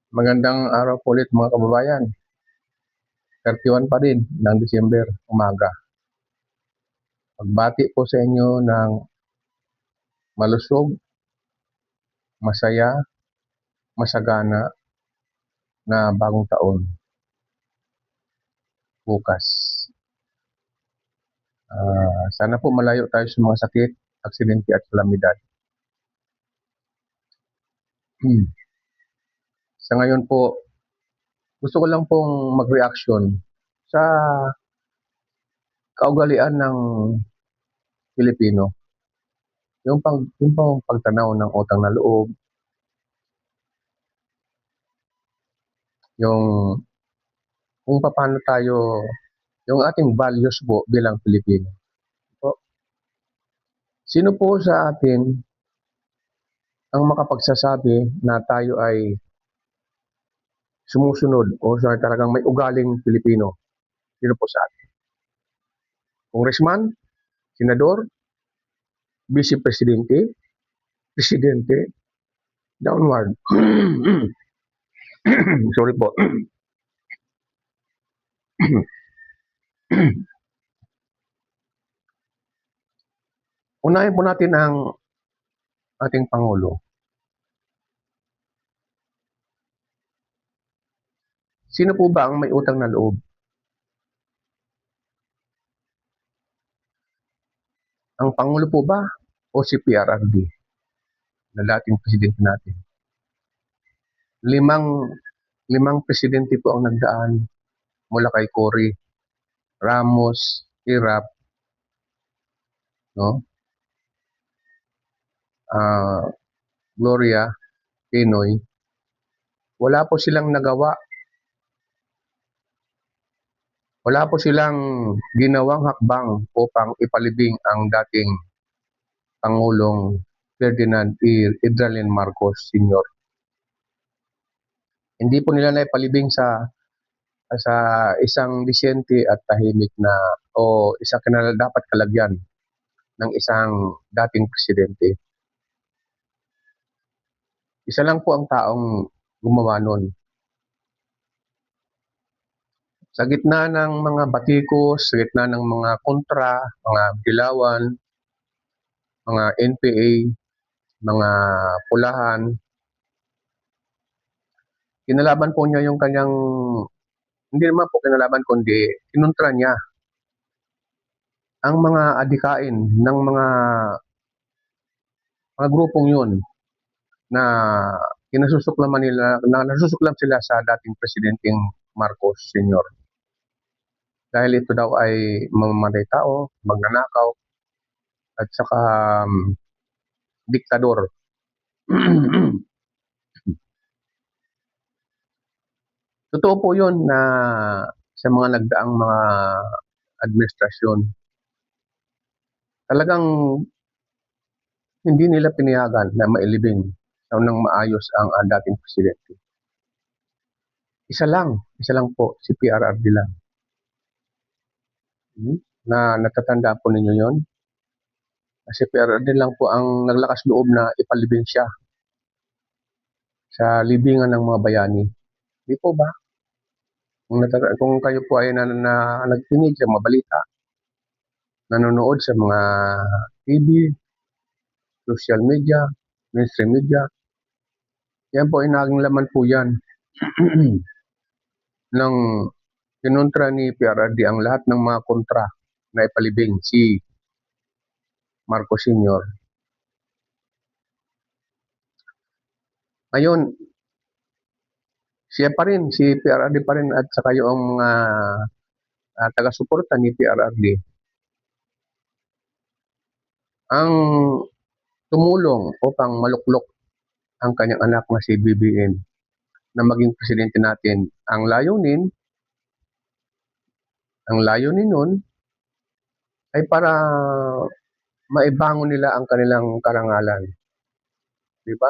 Magandang araw po ulit mga kababayan. 31 pa rin ng December, umaga. Pagbati po sa inyo ng malusog, masaya, masagana na bagong taon bukas. Sana po malayo tayo sa mga sakit, aksidente at kalamidad. Sa ngayon po, gusto ko lang pong mag-reaction sa kaugalian ng Pilipino. Yung pagtanaw ng utang na loob, yung kung paano tayo, yung ating values po bilang Pilipino. So, sino po sa atin ang makapagsasabi na tayo ay sumusunod o sa talagang may ugaling Pilipino? Sino po sa atin? Congressman, senador, vice presidente, presidente, downward. Sorry po. Unahin po natin ang ating Pangulo. Sino po ba ang may utang na loob? Ang Pangulo po ba o si PRRD na dating presidente natin? Limang presidente po ang nagdaan mula kay Cory, Ramos, Irap, no? Gloria, Pinoy. Wala po silang nagawa. Wala po silang ginawang hakbang upang ipalibing ang dating Pangulong Ferdinand Idralin Marcos Sr. Hindi po nila naipalibing sa isang disyente at tahimik na o isang dapat kalagyan ng isang dating presidente. Isa lang po ang taong gumawa nun. Sa gitna ng mga batikos, sa gitna ng mga kontra, mga dilawan, mga NPA, mga pulahan, kinalaban po niya yung kanyang, hindi naman po kinalaban kundi kinontra niya ang mga adikain ng mga grupong yun na kinasusuklaman nila, na nasusuklam sila sa dating presidenteng Marcos Sr. Dahil ito daw ay mamamatay tao, magnanakaw, at saka diktador. Totoo po yun na sa mga nagdaang mga administrasyon, talagang hindi nila pinayagan na mailibing nang maayos ang dating presidente. Isa lang po, si PRRD lang. Na natatandaan po ninyo yon? Kasi PRRD lang po ang naglakas loob na ipalibing siya sa libingan ng mga bayani. Di po ba? Kung kayo po ay nagtinig sa mga balita, nanonood sa mga TV, social media, mainstream media, yan po ay naging laman po yan ng kinontra ni PRRD ang lahat ng mga kontra na ipalibing si Marcos Sr. Ngayon, siya pa rin, si PRRD pa rin at saka yung mga taga-suporta ni PRRD ang tumulong upang maluklok ang kanyang anak na si BBM na maging presidente natin. Ang layunin nun ay para maibangon nila ang kanilang karangalan. Di ba?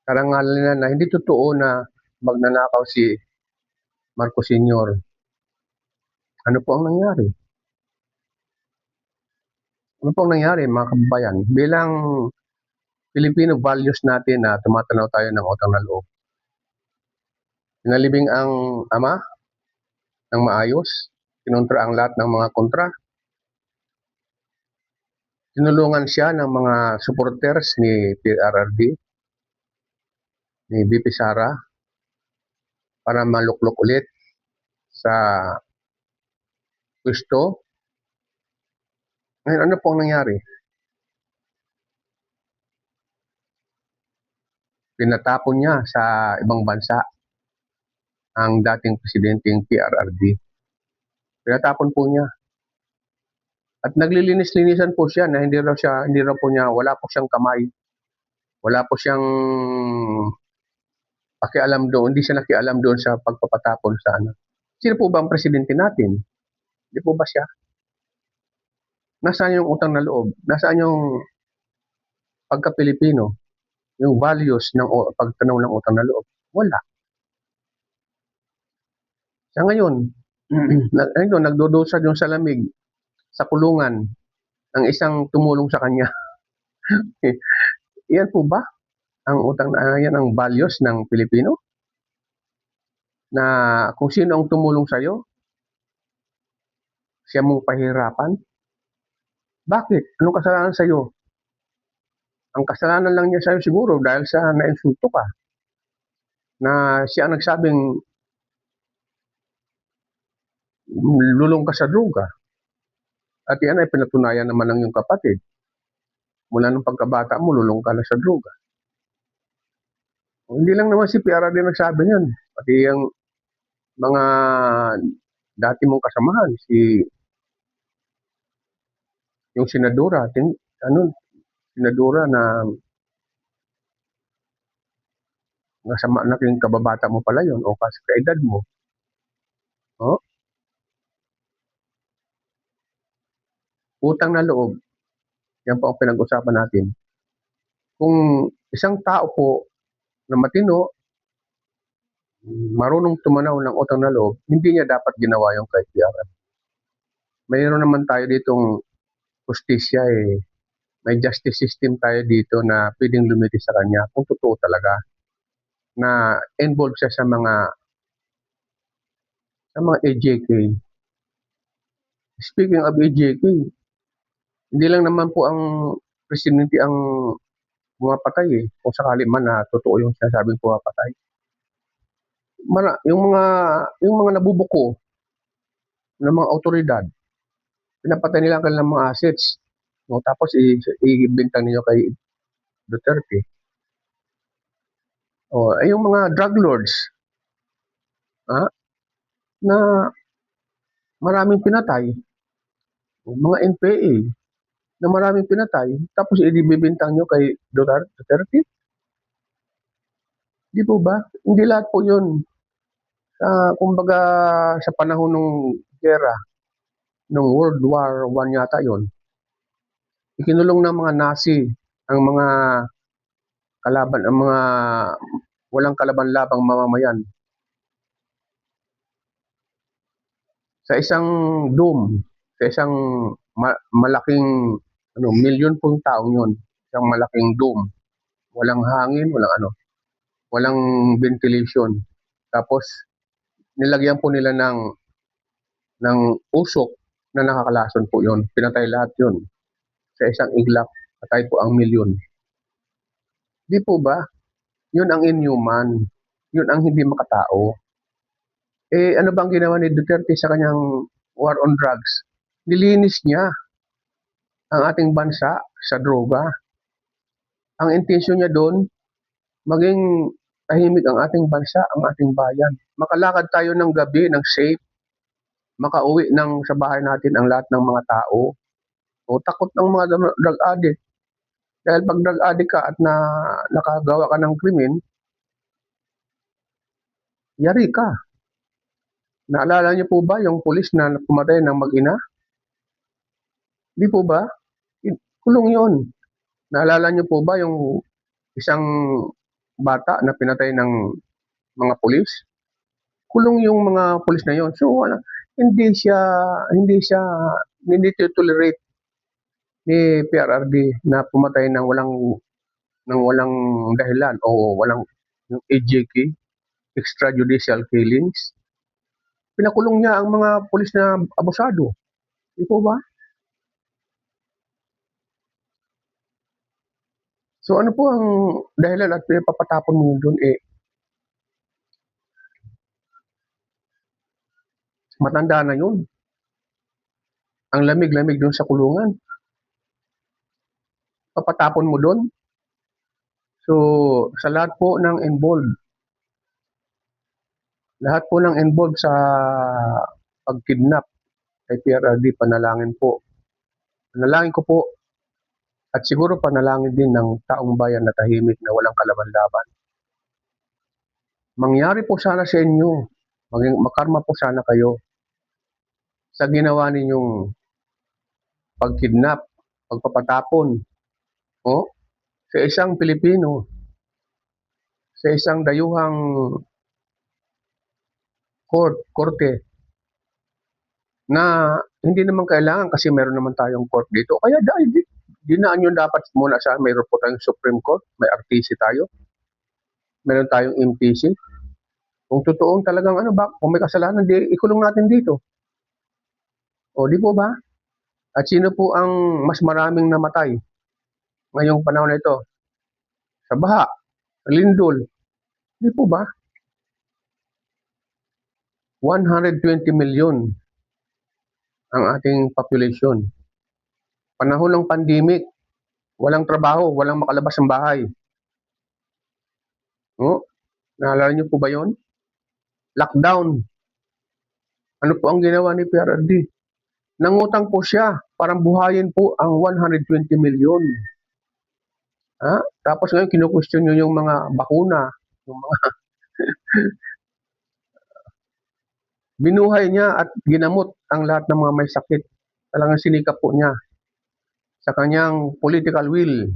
Karangalan nila na hindi totoo na magnanakaw si Marcos Sr. Ano po ang nangyari? Ano po ang nangyari mga kababayan? Bilang Filipino values natin na tumatanaw tayo ng utang na loob. Pinalibing ang ama ng maayos, kinontra ang lahat ng mga kontra. Tinulungan siya ng mga supporters ni PRRD, ni VP Sara, para maluklok ulit sa pwesto. Ngayon, ano pong nangyari? Pinatapon niya sa ibang bansa ang dating presidenteng PRRD. Pinatapon po niya. At naglilinis-linisan po siya na hindi raw po niya, wala po siyang kamay. Wala po siyang pakialam doon, hindi siya nakialam doon sa pagpapatapon sa ano. Sino po ba ang presidente natin? Hindi po ba siya? Nasaan yung utang na loob? Nasaan yung pagka-Pilipino? Yung values ng pagtanaw ng utang na loob? Wala. Sa ngayon, nagdudusa yung sa lamig sa kulungan ng isang tumulong sa kanya. Iyan po ba ang yan ang values ng Pilipino? Na kung sino ang tumulong sa iyo, siya mong pahirapan? Bakit? Anong kasalanan sa iyo? Ang kasalanan lang niya sa iyo siguro dahil sa nainsulto ka. Na siya ang nagsabing lulong ka sa droga. At yan ay pinatunayan naman ng iyong kapatid. Mula nung pagkabata mo, lulong ka na sa droga. Hindi lang naman si PRRD nagsabi niyan. Pati yung mga dati mong kasamahan, yung senadora, senadora na nasama naking kababata mo pala yon o kasi kaedad mo. Oh? Utang na loob. Yan po ang pinag-usapan natin. Kung isang tao po na matino, marunong tumanaw ng utang na loob, hindi niya dapat ginawa yung kay PRRD. Mayroon naman tayo ditong justisya eh. May justice system tayo dito na pwedeng lumitis sa kanya kung totoo talaga na involved siya sa mga AJK. Speaking of AJK, hindi lang naman po ang presidente ang pumapatay eh. Kung sakali man na totoo yung sinasabing pumapatay. Yung mga nabubuko ng mga otoridad, pinapatay nila ang kanilang mga assets. No, tapos ibintang niyo kay Duterte. Yung mga drug lords, na maraming pinatay, mga NPA, na maraming pinatay, tapos ibibintang nyo kay Duterte? Di po ba? Hindi lahat po yun. Kumbaga, sa panahon ng gera, ng World War I yata yon, ikinulong ng mga Nazi ang mga kalaban, ang mga walang kalaban-labang mamamayan sa isang dome, sa isang malaking milyon pong taong yon, isang malaking dome, walang hangin, walang ventilation. Tapos nilagyan po nila ng usok na nakakalason po yon. Pinatay lahat yon sa isang iglap. Patay po ang milyon. Di po ba? Yun ang inhuman. Yun ang hindi makatao. Ano bang ginawa ni Duterte sa kanyang war on drugs? Nilinis niya ang ating bansa sa droga. Ang intensyon niya doon, maging tahimik ang ating bansa, ang ating bayan. Makalakad tayo ng gabi ng safe, makauwi sa bahay natin ang lahat ng mga tao. O takot ng mga drug addict. Dahil pag drug addict ka at nakagawa ka ng krimen, yari ka. Naalala niyo po ba yung pulis na pumatay ng mag-ina? Di po ba? Kulong yun. Naalala niyo po ba yung isang bata na pinatay ng mga pulis? Kulong yung mga pulis na yon. So hindi tolerate ni PRRD na pumatay ng walang dahilan o walang yung AJK. extrajudicial killings. Pinakulong niya ang mga pulis na abusado. Di po ba? So ano po ang dahilan at pinapapatapon mo doon? Matanda na yun. Ang lamig-lamig doon sa kulungan. Papatapon mo doon. So sa lahat po ng involved, sa pag-kidnap kay PRRD, panalangin po. Panalangin ko po at siguro panalangin din ng taong bayan na tahimik na walang kalaban-laban. Mangyari po sana sa inyo, makarma po sana kayo sa ginawa ninyong pag-kidnap, pagpapatapon, sa isang Pilipino, sa isang dayuhang korte na hindi naman kailangan kasi meron naman tayong court dito. Kaya dahil dinaan nyo dapat muna sa mayroon po tayong Supreme Court, may RTC tayo, meron tayong MTC. Kung totoong talagang kung may kasalanan, di ikulong natin dito. O di po ba? At sino po ang mas maraming namatay ngayong panahon na ito? Sa baha, lindol. Di po ba? 120 million ang ating population. Panahon ng pandemic, walang trabaho, walang makalabas ng bahay. Naalala niyo po ba yon? Lockdown. Ano po ang ginawa ni PRRD? Nangutang po siya para buhayin po ang 120 million. Tapos ngayon kinu-question niyo yung mga bakuna, yung mga binuhay niya at ginamot ang lahat ng mga may sakit. Talagang sinikap po niya sa kanyang political will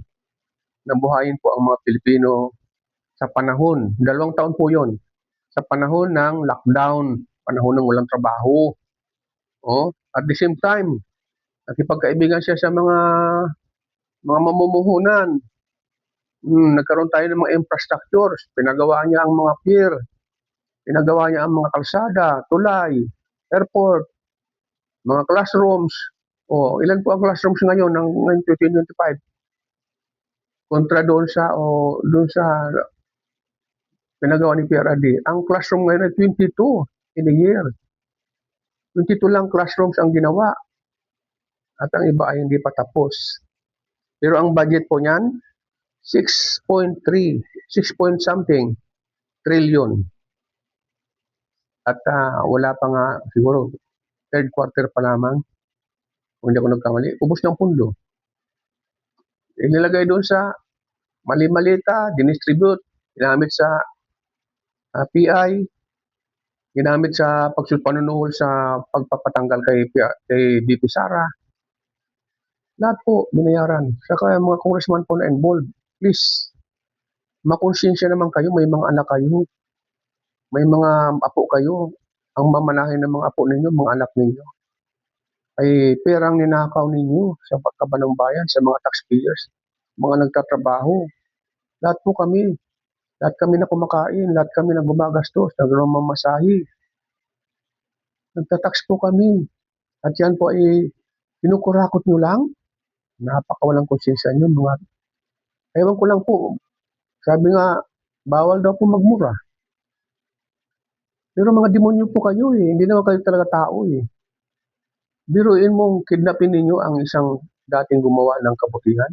na buhayin po ang mga Pilipino sa panahon, 2 taon po yon, sa panahon ng lockdown, panahon ng walang trabaho. At the same time, nakipagkaibigan siya sa mga mamumuhunan. Nagkaroon tayo ng mga infrastructures, pinagawa niya ang mga pier, pinagawa niya ang mga kalsada, tulay, airport, mga classrooms. Ilan po ang classrooms ngayon ng 2025? Kontra doon sa pinagawa ni PRRD. Ang classroom ngayon ay 22 in a year. 22 lang classrooms ang ginawa. At ang iba ay hindi pa tapos. Pero ang budget po niyan, 6 point something trillion. At wala pa nga, siguro, 3rd quarter pa lamang, kung hindi ako nagkamali, ubos ng pundo. Inilagay doon sa mali-malita, dinistribute, ginamit sa PI, ginamit sa panunuhol sa pagpapatanggal kay BP Sara. Lahat po binayaran. Saka mga congressman po na involved, please, makonsensya naman kayo, may mga anak kayo, may mga apo kayo, ang mamanahin ng mga apo ninyo, mga anak ninyo, ay perang ninakaw ninyo sa pagkabanang bayan, sa mga taxpayers, mga nagtatrabaho. Lahat po kami, lahat kami na kumakain, lahat kami na gumagastos, nagmamasahe. Nagtatax po kami. At yan po ay kinukurakot nyo lang. Napakawalang konsensya nyo, mga. Ewan ko lang po, sabi nga, bawal daw po magmura. Pero mga demonyo po kayo hindi naman kayo talaga tao Biruin mong kidnapin ninyo ang isang dating gumawa ng kabutihan.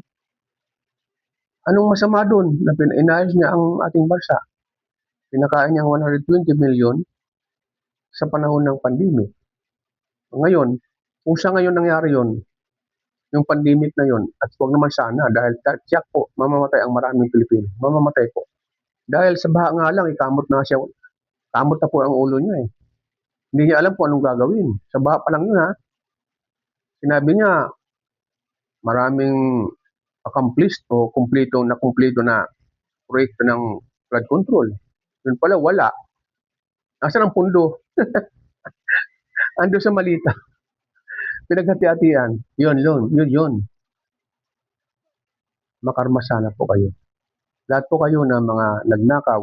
Anong masama doon na inayos niya ang ating bansa? Pinakain niya ang 120 million sa panahon ng pandemic. Ngayon, kung sa ngayon nangyari yon, yung pandemic na yon, at huwag naman sana, dahil tiyak po, mamamatay ang maraming Pilipino. Mamamatay po. Dahil sa baha nga lang, kamot na siya. Kamot na po ang ulo niya Hindi niya alam kung anong gagawin. Sa baha pa lang yun Sinabi niya, maraming accomplished o kumpleto na proyekto ng flood control. Yun pala, wala. Nasaan ang pundo? Ando sa malita. Pinaghati-hatian. Yun. Makarma sana po kayo. Lahat po kayo na mga nagnakaw,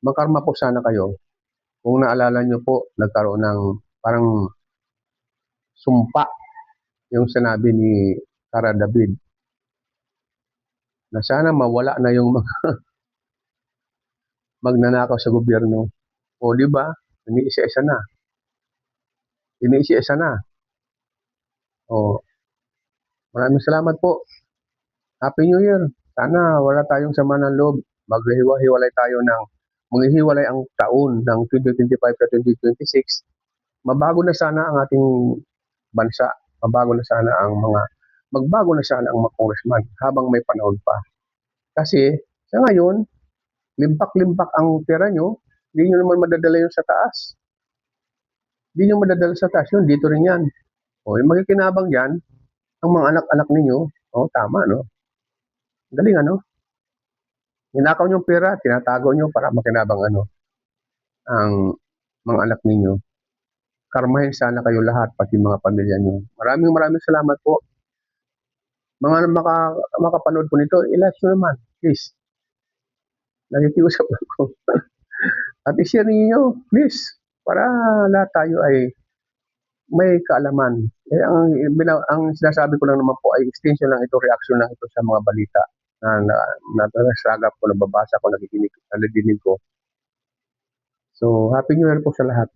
Makarma po sana kayo. Kung naalala niyo po, nagkaroon ng parang sumpa yung sinabi ni Sara David na sana mawala na yung mga magnanakaw sa gobyerno. O di ba? Iniisa-isa na. Iniisa-isa na. O, maraming salamat po. Happy New Year. Sana wala tayong sama ng loob. Maghiwa-hiwalay tayo ng maghihiwalay ang taon ng 2025 sa 2026. Mabago na sana ang ating bansa. Magbago na sana ang mga congressman habang may panahon pa. Kasi sa ngayon, limpak-limpak ang pera nyo, hindi nyo naman madadala yun sa taas. Hindi nyo madadala sa taas yun, dito rin yan. O, yung makikinabang dyan, ang mga anak-anak ninyo, tama, no? Galing, ano? Ninakaw nyo pera, tinatago nyo para makinabang, ang mga anak ninyo. Karmahin sana kayo lahat, pati mga pamilya nyo. Maraming salamat po. Mga makapanood po nito, i-like nyo naman, please. Nakikiusap ako. At i-share niyo, please, para lahat tayo ay may kaalaman. Ang sinasabi ko lang naman po ay extension lang ito, reaction lang ito sa mga balita na nasagap ko, nababasa ko, nakikinig ko. So, Happy New Year po sa lahat.